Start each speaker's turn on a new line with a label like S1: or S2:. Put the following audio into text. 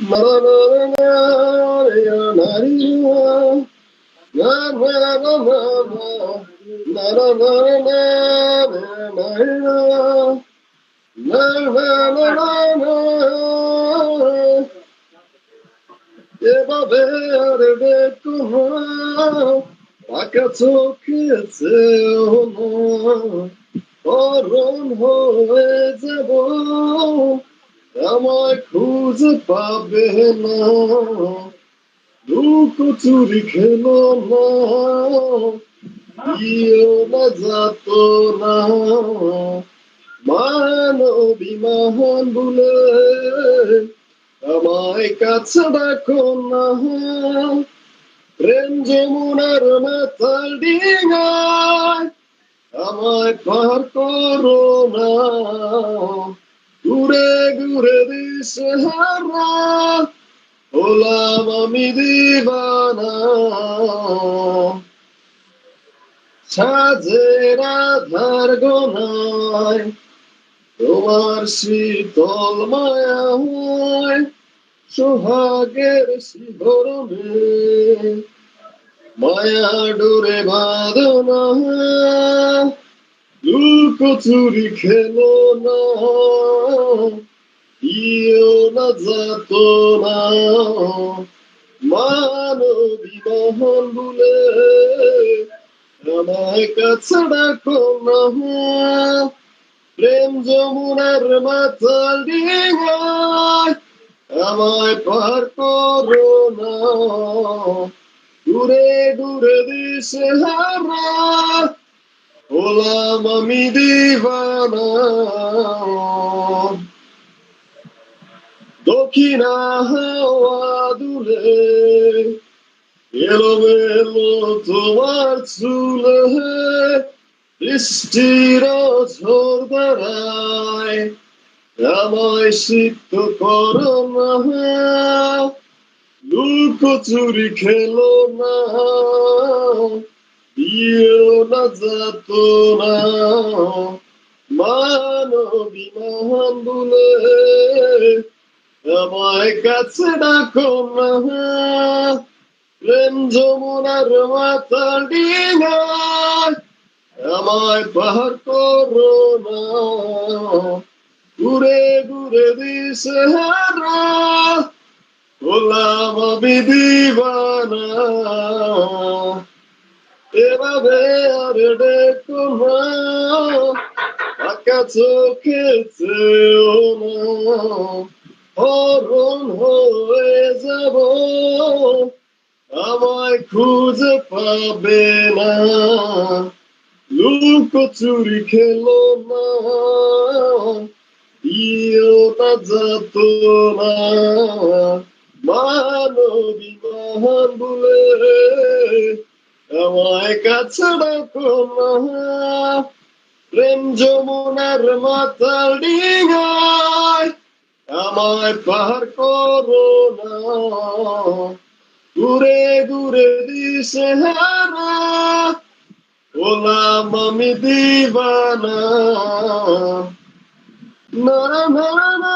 S1: Na na na na na na na na na na na. এভাবে আর দেখো না, টাকা চোখেছেও না, অরণ হয়ে যাব, আমায় খুঁজে পাবে না, লুকোচুরি খেলো না, দিও না যাত না, মানবী মহান বলে আমায় কাছে ডাকো না, প্রেম যমুনার মাতাল ডিঙায় আমায় পার করো না, ঘুরে ঘুরে দিশেহারা হলাম আমি দিবানা, সাজের আধার গোনায় তোমার শীতল মায়া হয়, সোহাগের শিহরণে মায়া ডোরে বাঁধনা, লুকোচুরি খেলো না, দিও না যাত না, মানবী মহান বলে আমায় কাছে ডাকো না, প্রেম যমুনার মাতাল ডিঙায় আমায় পার করো না, দূরে দূরে দিশেহারা হলাম আমি দিবানা, দক্ষিণা হাওয়া দুলে এলোমেলো তোমার চুলে, বৃষ্টির ঝড় দাঁড়ায় আমায় সিক্ত করো না, লুকোচুরি খেলো না, দিও না যাত না, মানবী মহান বলে আমায় কাছে ডাকো না, প্রেম যমুনার মাতাল ডিঙায় আমায় পার করো না, ঘুরে ঘুরে দিশেহারা হলাম আমি দিবানা, এভাবে আর দেখো না, টাকা চোখেছেও না, হরণ হয়ে যাব, আমায় খুঁজে পাবে না, লুকোচুরি খেলো না, দিও না যাত না, মানবী মহান বলে আমায় কাছে ডাকো না, প্রেম যমুনার মাতাল ডিঙায় আমায় পার করো না, ঘুরে ঘুরে দিশেহারা হলাম আমি দিবানা, না না না